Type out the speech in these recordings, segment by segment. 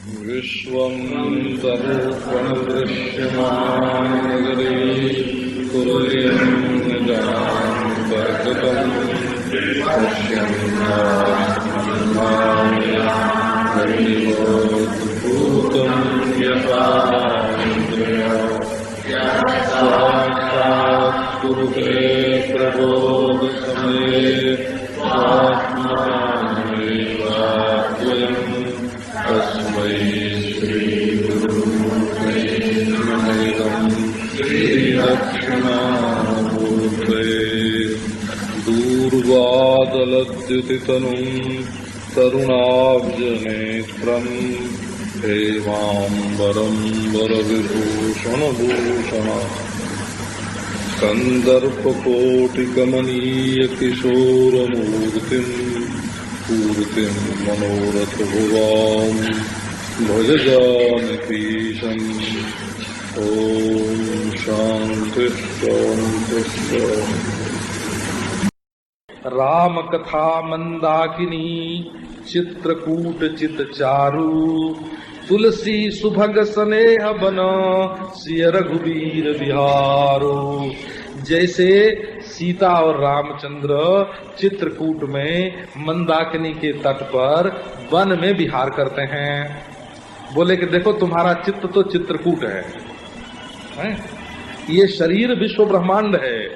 विश्वं दर्पणदृश्यमाननगरे कुर्यं निजान्तर्गतं पश्यन्नाभूतं यथा साक्षात् कुरुते प्रबोधसमये स्वात्मानमेवाद्वयम् तस्मै श्रीगुरुवे नमः। श्रीदक्षिणामूर्ते दूर्वादलद्युतितनुं तरुणाब्जनेत्रम् हेमाम्बरं वरविभूषणभूषण कन्दर्पकोटिकमनीयकिशोरमूर्तिम् पूर्तिं मनोरथभुवां भज जानकीशम्। ॐ शान्तिः शान्तिः शान्तिः। राम कथा मंदाकिनी चित्रकूट चित चारु तुलसी सुभग स्नेह बन सिय रघुवीर बिहारो। जैसे सीता और रामचंद्र चित्रकूट में मंदाकिनी के तट पर वन में विहार करते हैं। बोले कि देखो तुम्हारा चित्त तो चित्रकूट है? ये शरीर विश्व ब्रह्मांड है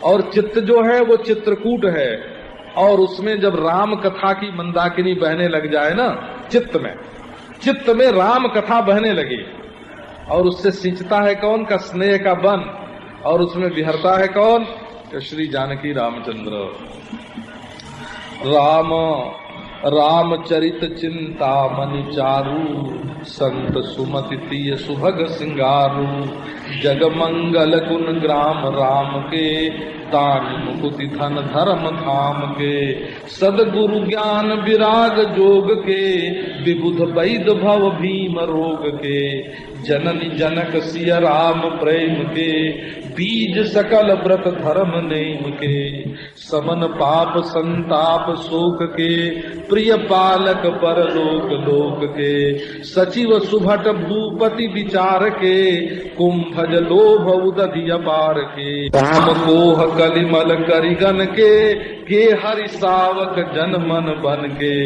और चित्त जो है वो चित्रकूट है। और उसमें जब राम कथा की मंदाकिनी बहने लग जाए ना, चित्त में राम कथा बहने लगी और उससे सिंचता है कौन का स्नेह का वन, और उसमें विहरता है कौन? श्री जानकी रामचंद्र। राम रामचरित चिंतामणि चारु संत सुमति तिय सुभग सिंगारू। जग मंगल गुण ग्राम राम के तान मुकुति धन धर्म धाम के। सदगुरु ज्ञान विराग जोग के विबुध वैद भव भीम रोग के। जननी जनक सिय राम प्रेम के बीज सकल व्रत धर्म नेम के। समन पाप संताप शोक के प्रिय पालक परलोक लोक के। सचिव सुभट भूपति विचार के कुंभज लोभ उदधि अपार के। काम कोह कलिमल करिगन के हरि सावक जन मन बन के।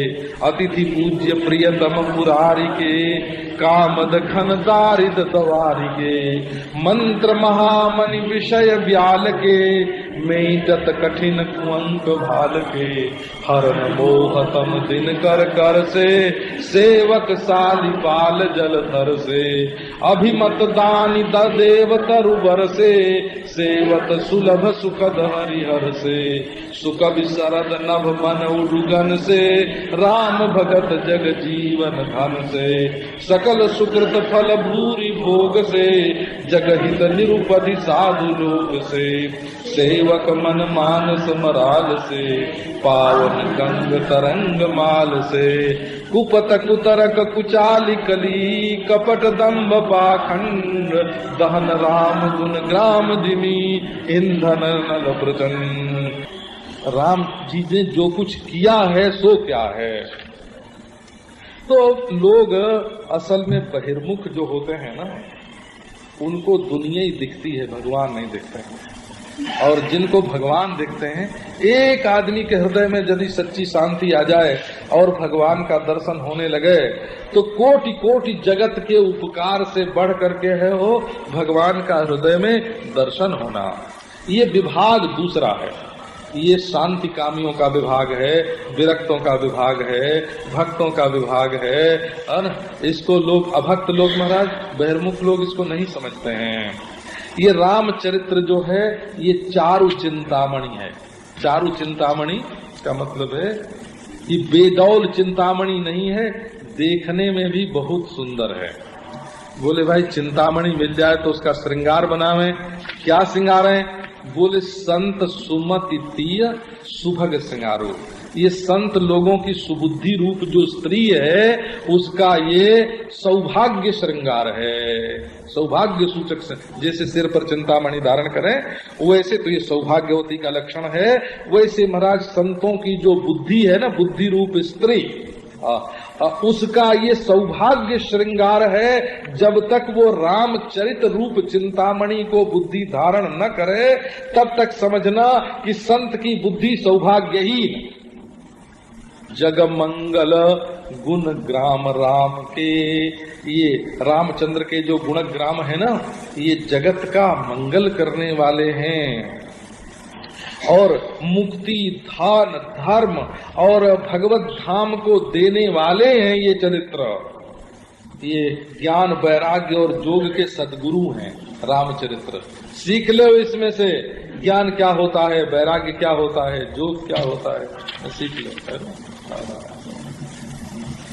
अतिथि पूज्य प्रियतम पुरारी के कामद घन दारिद तवारी के। मंत्र महामणि विषय व्याल के मेटत कठिन कुअंक भाल के। हरन मोहतम दिन कर कर से सेवक साली पाल जल धर से। अभिमत दानी देव तरुवर से सेवत सुलभ सुखद हरिहर से। सुकवि शरद नभ मन उडुगन से राम भगत जग जीवन धन से। सकल सुकृत फल भूरि भोग से जगहित निरुपधि साधु लोक से। सेवक मन मानस मराल से पावन गंग तरंग माल से। कुपत कुतरक कुचाली कली कपट दम्भ पाखंड। दहन राम गुण ग्राम जिमी ईंधन नल प्रचंड। राम जी ने जो कुछ किया है सो क्या है। तो लोग असल में बहिर्मुख जो होते हैं ना, उनको दुनिया ही दिखती है, भगवान नहीं दिखते हैं। और जिनको भगवान दिखते हैं, एक आदमी के हृदय में यदि सच्ची शांति आ जाए और भगवान का दर्शन होने लगे तो कोटि कोटि जगत के उपकार से बढ़ करके है हो भगवान का हृदय में दर्शन होना। ये विभाग दूसरा है। ये शांति कामियों का विभाग है, विरक्तों का विभाग है, भक्तों का विभाग है। और इसको लोग अभक्त लोग महाराज, बहिर्मुख लोग इसको नहीं समझते हैं। ये रामचरित्र जो है ये चारु चिंतामणि है। चारु चिंतामणि का मतलब है ये बेडौल चिंतामणि नहीं है, देखने में भी बहुत सुंदर है। बोले भाई चिंतामणि मिल जाए तो उसका श्रृंगार बनावे। क्या श्रृंगार है? बोले संत सुमति तीय सुभग श्रृंगारो। ये संत लोगों की सुबुद्धि रूप जो स्त्री है उसका ये सौभाग्य श्रृंगार है, सौभाग्य सूचक से। जैसे सिर पर चिंतामणि धारण करें वैसे तो ये सौभाग्यवती का लक्षण है। वैसे महाराज संतों की जो बुद्धि है ना, बुद्धि रूप स्त्री, उसका ये सौभाग्य श्रृंगार है। जब तक वो रामचरित रूप चिंतामणि को बुद्धि धारण न करे तब तक समझना कि संत की बुद्धि सौभाग्यहीन। जगमंगल गुण ग्राम राम के, ये रामचंद्र के जो गुणग्राम है ना, ये जगत का मंगल करने वाले हैं और मुक्ति धान धर्म और भगवत धाम को देने वाले हैं। ये चरित्र, ये ज्ञान वैराग्य और योग के सद्गुरु हैं रामचरित्र। सीख लो इसमें से, ज्ञान क्या होता है, वैराग्य क्या होता है, योग क्या होता है, सीख लो, है ना।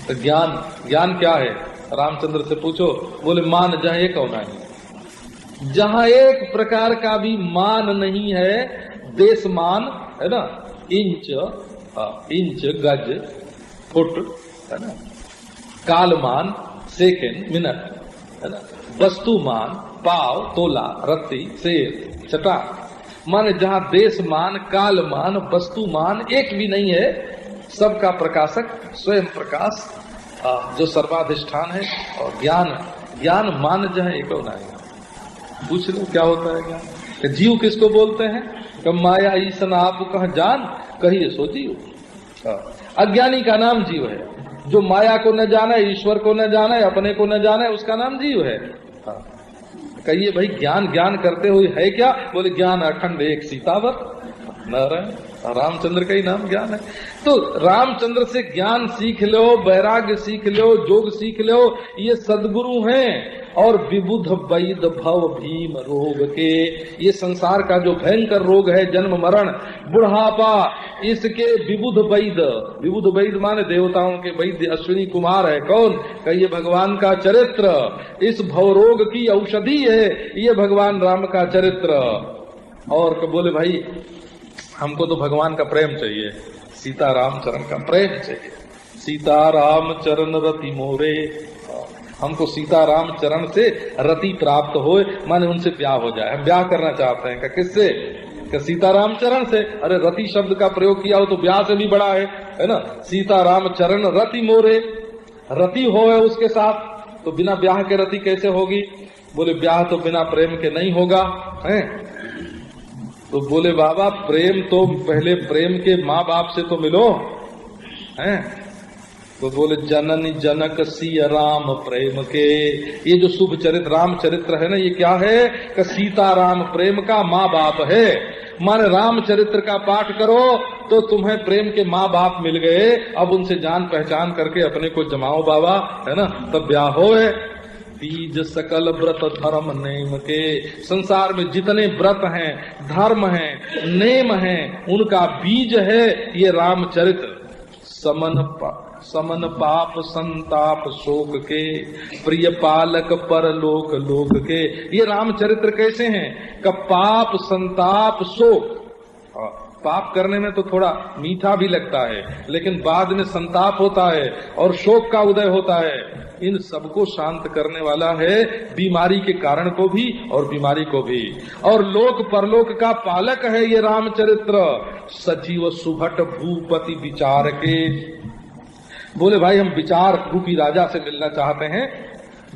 तो ज्ञान क्या है, रामचंद्र से पूछो। बोले मान जाए कौन है। जहाँ एक प्रकार का भी मान नहीं है, देश मान है ना, इंच गज फुट है ना, कालमान सेकेंड मिनट है ना, वस्तुमान पाव तोला रत्ती सेर चटा, माने जहाँ देश मान कालमान वस्तुमान एक भी नहीं है, सबका प्रकाशक स्वयं प्रकाश जो सर्वाधिष्ठान है। और ज्ञान मान जाए एक होना है। पूछ लो क्या होता है ज्ञान। जीव किसको बोलते हैं? माया ईसन आप कह जान कहिए सो जीव। अज्ञानी का नाम जीव है। जो माया को न जाने, ईश्वर को न जाने, अपने को न जाने, उसका नाम जीव है। कहिए भाई ज्ञान करते हुए है क्या? बोले ज्ञान अखंड एक सीतावर नारायण, रामचंद्र का ही नाम ज्ञान है। तो रामचंद्र से ज्ञान सीख लो, वैराग्य सीख लो, योग सीख लो, ये सद्गुरु हैं। और विबुध वैद भव भीम रोग के, ये संसार का जो भयंकर रोग है, जन्म मरण बुढ़ापा, इसके विबुध वैद माने देवताओं के वैद्य अश्विनी कुमार है। कौन? कहिए भगवान का चरित्र। इस भव रोग की औषधि है ये भगवान राम का चरित्र। और बोले भाई हमको तो भगवान का प्रेम चाहिए, सीताराम चरण का प्रेम चाहिए। सीताराम चरण रति मोरे, हमको सीताराम चरण से रति प्राप्त हो, माने उनसे ब्याह हो जाए। हम ब्याह करना चाहते हैं। किससे? सीताराम चरण से। अरे रति शब्द का प्रयोग किया हो तो ब्याह से भी बड़ा है ना। सीताराम चरण रति मोरे, रति हो है उसके साथ, तो बिना ब्याह के रति कैसे होगी? बोले ब्याह तो बिना प्रेम के नहीं होगा है। तो बोले बाबा प्रेम तो पहले प्रेम के माँ बाप से तो मिलो हैं। तो बोले जननी जनक सिया राम प्रेम के, ये जो शुभ चरित्र राम चरित्र है ना, ये क्या है कि सीताराम प्रेम का माँ बाप है। माने राम चरित्र का पाठ करो तो तुम्हें प्रेम के माँ बाप मिल गए। अब उनसे जान पहचान करके अपने को जमाओ बाबा, है ना, तब ब्याह होए। बीज सकल व्रत धर्म नेम के, संसार में जितने व्रत हैं, धर्म हैं, नेम हैं, उनका बीज है ये रामचरित्र। समन पाप संताप शोक के, प्रिय पालक परलोक लोक के। ये रामचरित्र कैसे हैं? का पाप संताप शोक, पाप करने में तो थोड़ा मीठा भी लगता है, लेकिन बाद में संताप होता है और शोक का उदय होता है। इन सबको शांत करने वाला है, बीमारी के कारण को भी और बीमारी को भी। और लोक परलोक का पालक है ये रामचरित्र। सजीव सुभट भूपति विचार के। बोले भाई हम विचार रूपी राजा से मिलना चाहते हैं,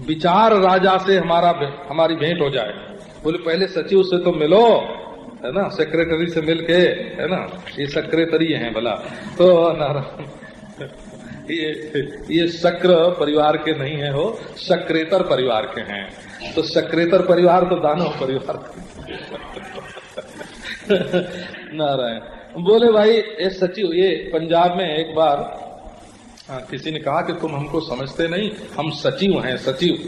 विचार राजा से हमारी भेंट हो जाए। बोले पहले सचिव से तो मिलो, है ना, सेक्रेटरी से मिलके, है ना, ये सेक्रेटरी हैं भला तो ये शक्र परिवार के नहीं है, हो सक्रेतर परिवार के हैं। तो सक्रेतर परिवार तो दानव परिवार नारायण। बोले भाई ये सचिव, ये पंजाब में एक बार किसी ने कहा कि तुम हमको समझते नहीं, हम सचिव हैं सचिव।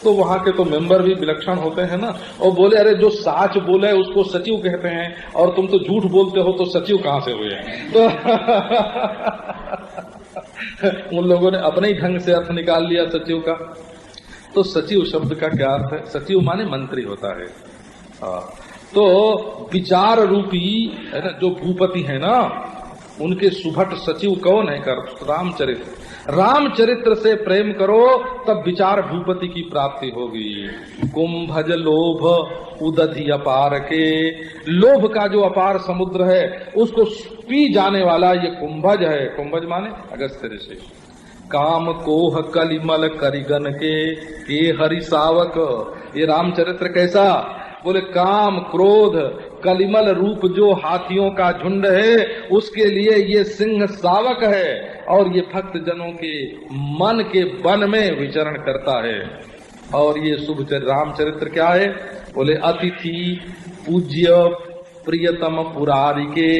तो वहाँ के तो मेंबर भी विलक्षण होते हैं ना। और बोले अरे जो साच बोले उसको सचिव कहते हैं, और तुम तो झूठ बोलते हो तो सचिव कहाँ से हुए? तो उन लोगों ने अपने ही ढंग से अर्थ निकाल लिया सचिव का। तो सचिव शब्द का क्या अर्थ है? सचिव माने मंत्री होता है। तो विचार रूपी है ना जो भूपति है ना, उनके सुभट सचिव कौन है? कर रामचरित्र। रामचरित्र से प्रेम करो तब विचार भूपति की प्राप्ति होगी। कुंभज लोभ उदधि अपार के, लोभ का जो अपार समुद्र है उसको पी जाने वाला ये कुंभज है। कुंभज माने अगस्त्य ऋषि। काम कोह कलिमल करिगन के हरि सावक। ये रामचरित्र कैसा? बोले काम क्रोध कलिमल रूप जो हाथियों का झुंड है उसके लिए ये सिंह सावक है, और ये भक्त जनों के मन के वन में विचरण करता है। और ये शुभ रामचरित्र क्या है? बोले अतिथि पूज्य प्रियतम पुरारी के।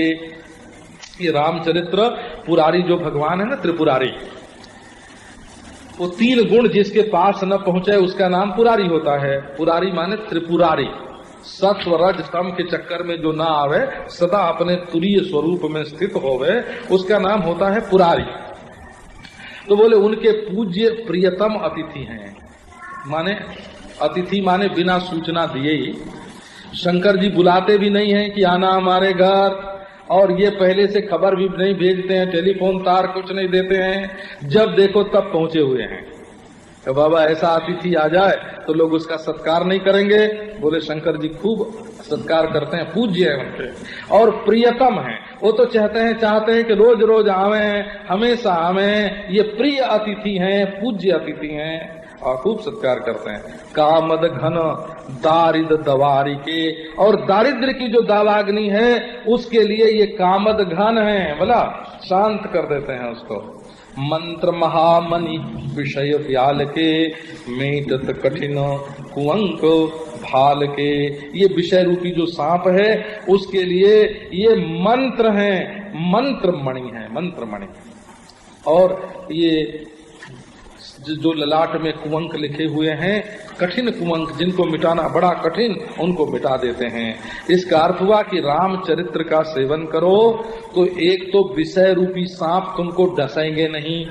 ये रामचरित्र पुरारी जो भगवान है ना, त्रिपुरारी, वो 3 गुण जिसके पास न पहुंचे उसका नाम पुरारी होता है। पुरारी माने त्रिपुरारी, सत्व रज तम के चक्कर में जो ना आवे, सदा अपने तुरीय स्वरूप में स्थित होवे, उसका नाम होता है पुरारी। तो बोले उनके पूज्य प्रियतम अतिथि हैं। माने अतिथि माने बिना सूचना दिए ही। शंकर जी बुलाते भी नहीं हैं कि आना हमारे घर, और ये पहले से खबर भी नहीं भेजते हैं, टेलीफोन तार कुछ नहीं देते हैं, जब देखो तब पहुंचे हुए हैं। तो बाबा ऐसा अतिथि आ जाए तो लोग उसका सत्कार नहीं करेंगे? बोले शंकर जी खूब सत्कार करते हैं, पूज्य है उनके, और प्रियतम है। वो तो चाहते हैं कि रोज रोज आवे, हमेशा आवे। ये प्रिय अतिथि हैं, पूज्य अतिथि हैं, और खूब सत्कार करते हैं। कामद घन दारिद दवारी के, और दारिद्र की जो दावाग्नि है उसके लिए ये कामद घन है, बोला शांत कर देते हैं उसको। मंत्र महामणि विषय व्याल के, मेटत कठिन कुअंक भाल के। ये विषय रूपी जो सांप है उसके लिए ये मंत्र है, मंत्र मणि है, मंत्र मणि। और ये जो ललाट में कुंवंक लिखे हुए हैं, कठिन कुंवंक, जिनको मिटाना बड़ा कठिन, उनको मिटा देते हैं। इसका अर्थ हुआ कि रामचरित्र का सेवन करो तो एक तो विषय रूपी सांप तुमको डसेंगे नहीं,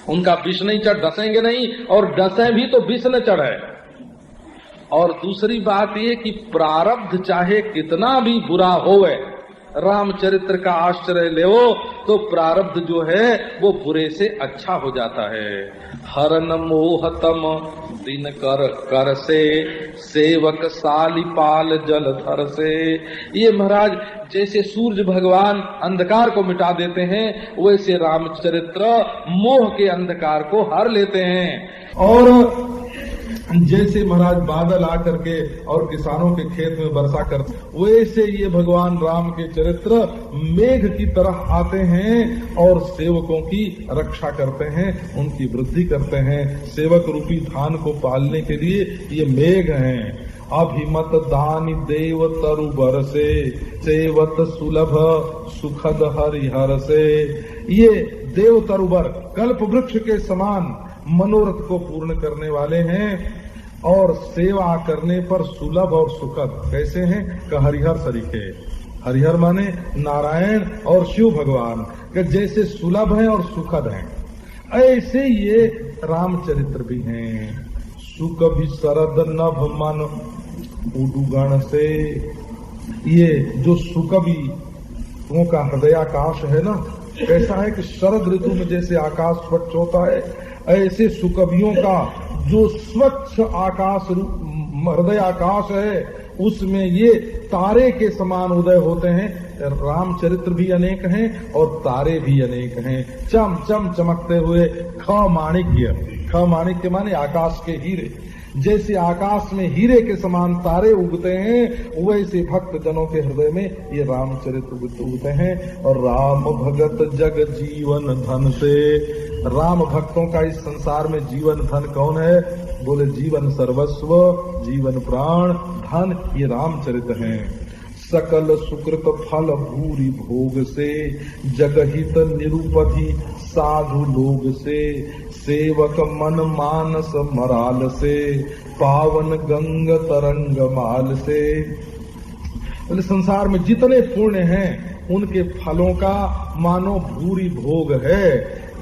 उनका विष नहीं चढ़, डसेंगे नहीं, और डसे भी तो विष न चढ़े। और दूसरी बात ये कि प्रारब्ध चाहे कितना भी बुरा होवे, रामचरित्र का आश्रय ले तो प्रारब्ध जो है वो बुरे से अच्छा हो जाता है। हरन मोहतम दिन कर से, सेवक सालिपाल जलधर से। ये महाराज जैसे सूर्य भगवान अंधकार को मिटा देते हैं, वैसे रामचरित्र मोह के अंधकार को हर लेते हैं। और जैसे महाराज बादल आकर के और किसानों के खेत में वर्षा करते, वैसे ये भगवान राम के चरित्र मेघ की तरह आते हैं और सेवकों की रक्षा करते हैं, उनकी वृद्धि करते हैं। सेवक रूपी धान को पालने के लिए ये मेघ हैं। अभिमत दानी देव तरुबर से, सेवत सुलभ सुखद हरिहर से। ये देव तरुबर कल्प वृक्ष के समान मनोरथ को पूर्ण करने वाले हैं, और सेवा करने पर सुलभ और सुखद कैसे हैं? कि हरिहर सरीखे। हरिहर माने नारायण और शिव भगवान के जैसे सुलभ हैं और सुखद हैं, ऐसे ये रामचरित्र भी हैं। सुख भी शरद नभ मन उडुगण से। ये जो सुकवि का हृदयाकाश है ना, कैसा है कि शरद ऋतु में जैसे आकाश स्वच्छ होता है, ऐसे सुकवियों का जो स्वच्छ आकाश हृदय आकाश है, उसमें ये तारे के समान उदय होते हैं। रामचरित्र भी अनेक हैं और तारे भी अनेक हैं, चम चम चमकते हुए। ख माणिक्य माने आकाश के हीरे। जैसे आकाश में हीरे के समान तारे उगते हैं, वैसे भक्त जनों के हृदय में ये रामचरित्र उगते हैं। और राम भगत जग जीवन धन से। राम भक्तों का इस संसार में जीवन धन कौन है? बोले जीवन सर्वस्व, जीवन प्राण धन ये रामचरित्र हैं। सकल सुकृत फल भूरि भोग से, जगहित निरुपधि साधु लोग से। सेवक मन मानस मराल से, पावन गंग तरंग माल से। बोले संसार में जितने पुण्य हैं उनके फलों का मानो भूरि भोग है,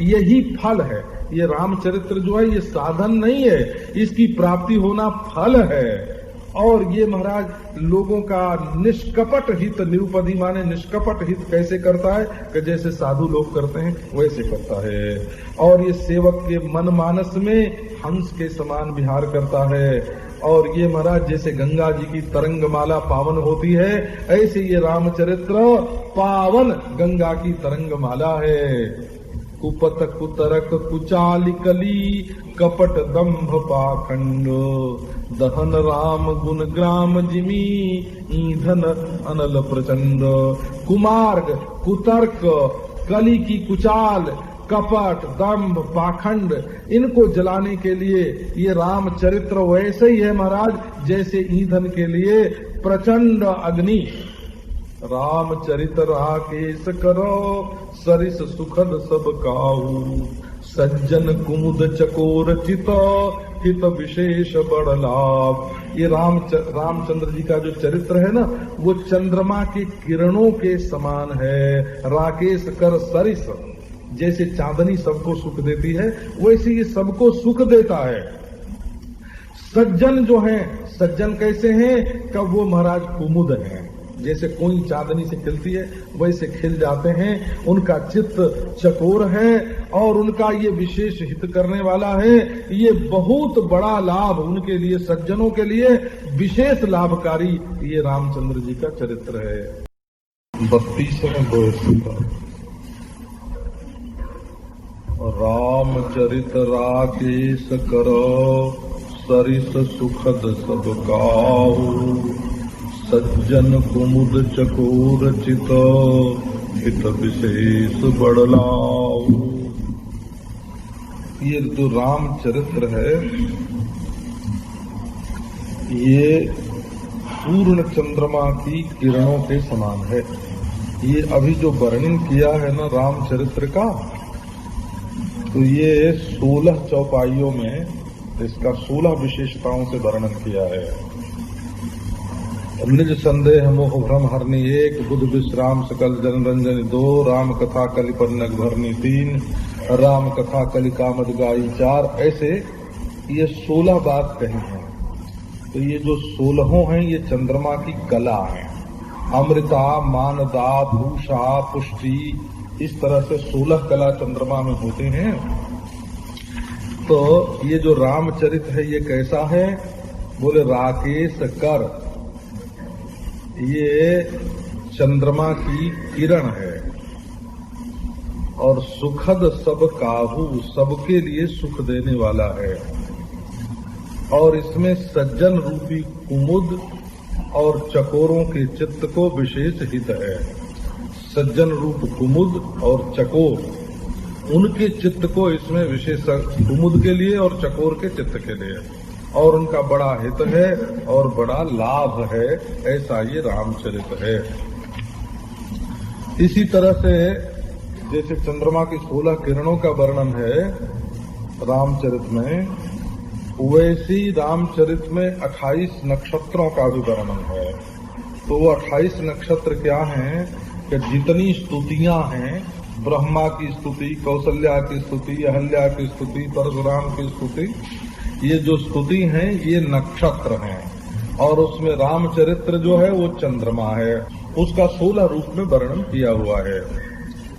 यही फल है। ये रामचरित्र जो है ये साधन नहीं है, इसकी प्राप्ति होना फल है। और ये महाराज लोगों का निष्कपट हित, निरुपधि माने निष्कपट हित कैसे करता है? कि जैसे साधु लोग करते हैं वैसे करता है। और ये सेवक के मन मानस में हंस के समान विहार करता है। और ये महाराज जैसे गंगा जी की तरंगमाला पावन होती है, ऐसे ये रामचरित्र पावन गंगा की तरंगमाला है। कुपत कुतरक कुचाल कली कपट दंभ पाखंड दहन राम गुण ग्राम जिमी ईंधन अनल प्रचंड। कुमार्ग, कुतर्क, कली की कुचाल, कपट, दंभ, पाखंड, इनको जलाने के लिए ये रामचरित्र वैसे ही है महाराज जैसे ईंधन के लिए प्रचंड अग्नि। रामचरित राकेश करो सरिस सुखद सब काहू सज्जन कुमुद चकोर चित हित विशेष बड़ लाभ। ये रामचंद्र जी का जो चरित्र है ना वो चंद्रमा के किरणों के समान है। राकेश कर सरिस, जैसे चांदनी सबको सुख देती है वैसे ये सबको सुख देता है। सज्जन जो हैं, सज्जन कैसे हैं? कब वो महाराज कुमुद हैं, जैसे कोई चांदनी से खिलती है वैसे खिल जाते हैं। उनका चित्त चकोर है और उनका ये विशेष हित करने वाला है। ये बहुत बड़ा लाभ उनके लिए, सज्जनों के लिए विशेष लाभकारी ये रामचंद्र जी का चरित्र है। 32वें वर्ष का रामचरित राकेश करो सरिस सुखद सब काहू सज्जन कुमुद चकोर चित हित विशेष बड़ लाभ। ये जो रामचरित्र है ये पूर्ण चंद्रमा की किरणों के समान है। ये अभी जो वर्णन किया है ना रामचरित्र का, तो ये 16 चौपाइयों में इसका 16 विशेषताओं से वर्णन किया है। निज संदेह मोह भ्रम हरनी 1, बुध विश्राम सकल जनरंजन 2, राम कथा कलि पन्नग भरनी 3, राम कथा कलि कामद गाई 4। ऐसे ये 16 बात कही है। तो ये जो 16 हैं ये चंद्रमा की कला है। अमृता, मानदा, भूषा, पुष्टि, इस तरह से 16 कला चंद्रमा में होते हैं। तो ये जो रामचरित है ये कैसा है? बोले राकेश कर, ये चंद्रमा की किरण है और सुखद सब काहू, सबके लिए सुख देने वाला है। और इसमें सज्जन रूपी कुमुद और चकोरों के चित्त को विशेष हित है। सज्जन रूप कुमुद और चकोर, उनके चित्त को इसमें विशेष, कुमुद के लिए और चकोर के चित्त के लिए, और उनका बड़ा हित है और बड़ा लाभ है। ऐसा ये रामचरित है। इसी तरह से जैसे चंद्रमा की 16 किरणों का वर्णन है रामचरित में, वैसी रामचरित में 28 नक्षत्रों का भी वर्णन है। तो वो 28 नक्षत्र क्या हैं कि जितनी स्तुतियां हैं, ब्रह्मा की स्तुति, कौशल्या की स्तुति, अहल्या की स्तुति, परशुराम की स्तुति, ये जो स्तुति हैं ये नक्षत्र हैं। और उसमें रामचरित्र जो है वो चंद्रमा है, उसका 16 रूप में वर्णन किया हुआ है।